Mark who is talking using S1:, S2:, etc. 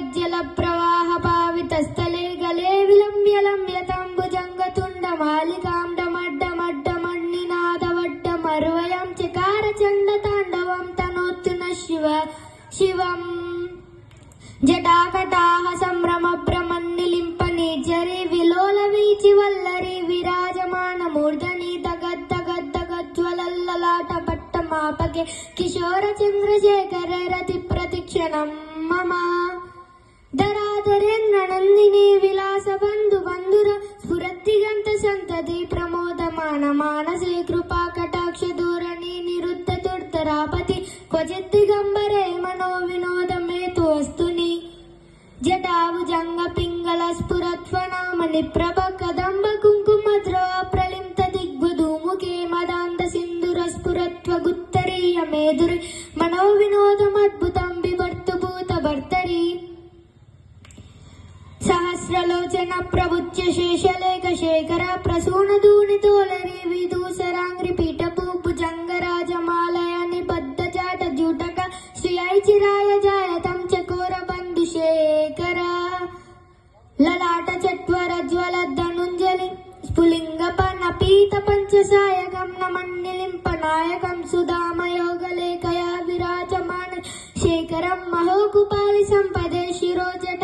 S1: తావజ్జల ప్రవాహ పావితస్థలే గలే విలంబ్య లంబ్యతాంబుజంగతుండ మాలికాండమడ్డమడ్డమణ్ణినాదవడ్డ మరువయం చకార చండ తాండవం తనోత్తున శివ శివం జటాకటాహ సంభ్రమ భ్రమన్నిలింప నిర్జరి విలోల వీచి వల్లరి విరాజమాన మూర్ధని దగద్దగద్దగజ్వలల్లలాట పట్టమాపకే కిశోర చంద్రశేఖర రతి ప్రతిక్షణం మమ ధరాధరేంద్ర నందిని విలాస బంధు బంధుర స్ఫురద్దిగంత సంతతి ప్రమోదమాన మానసే కృపా కటాక్ష ధోరణి నిరుద్ధ దుర్ధరాపతి క్వచిత్ దిగంబరే మనో వినోదమేతు వస్తుని జటాభుజంగ పింగళ స్ఫురత్వనామని ప్రభ కదంబ కుంకుమ ద్రవ ప్రలిప్త దిగ్గుధూముఖే మదాంత సింధుర స్ఫురత్వ గుత్తరీయ మేధురి మనో వినోదమద్భుతం బిభర్తు భూత భర్తరి సహస్రలోచన ప్రబుచ్య శేషలేఖ శేఖర ప్రసూన ధూని తోలరి విదూసరాంగ్రి పీఠపు భుజంగరాజమాలయ నిబద్ధ జాట జూటక శ్రీ ఐచిరాయ జాయతం చకోర బంధు శేఖర లలాట చట్వర జ్వల ధనుంజలి స్ఫులింగ పీత పంచసాయకం నమన్నిలింప నాయకం సుధామయోగలేఖయా విరాజమాన శేఖరం మహోకుపాలి సంపదే శిరోజట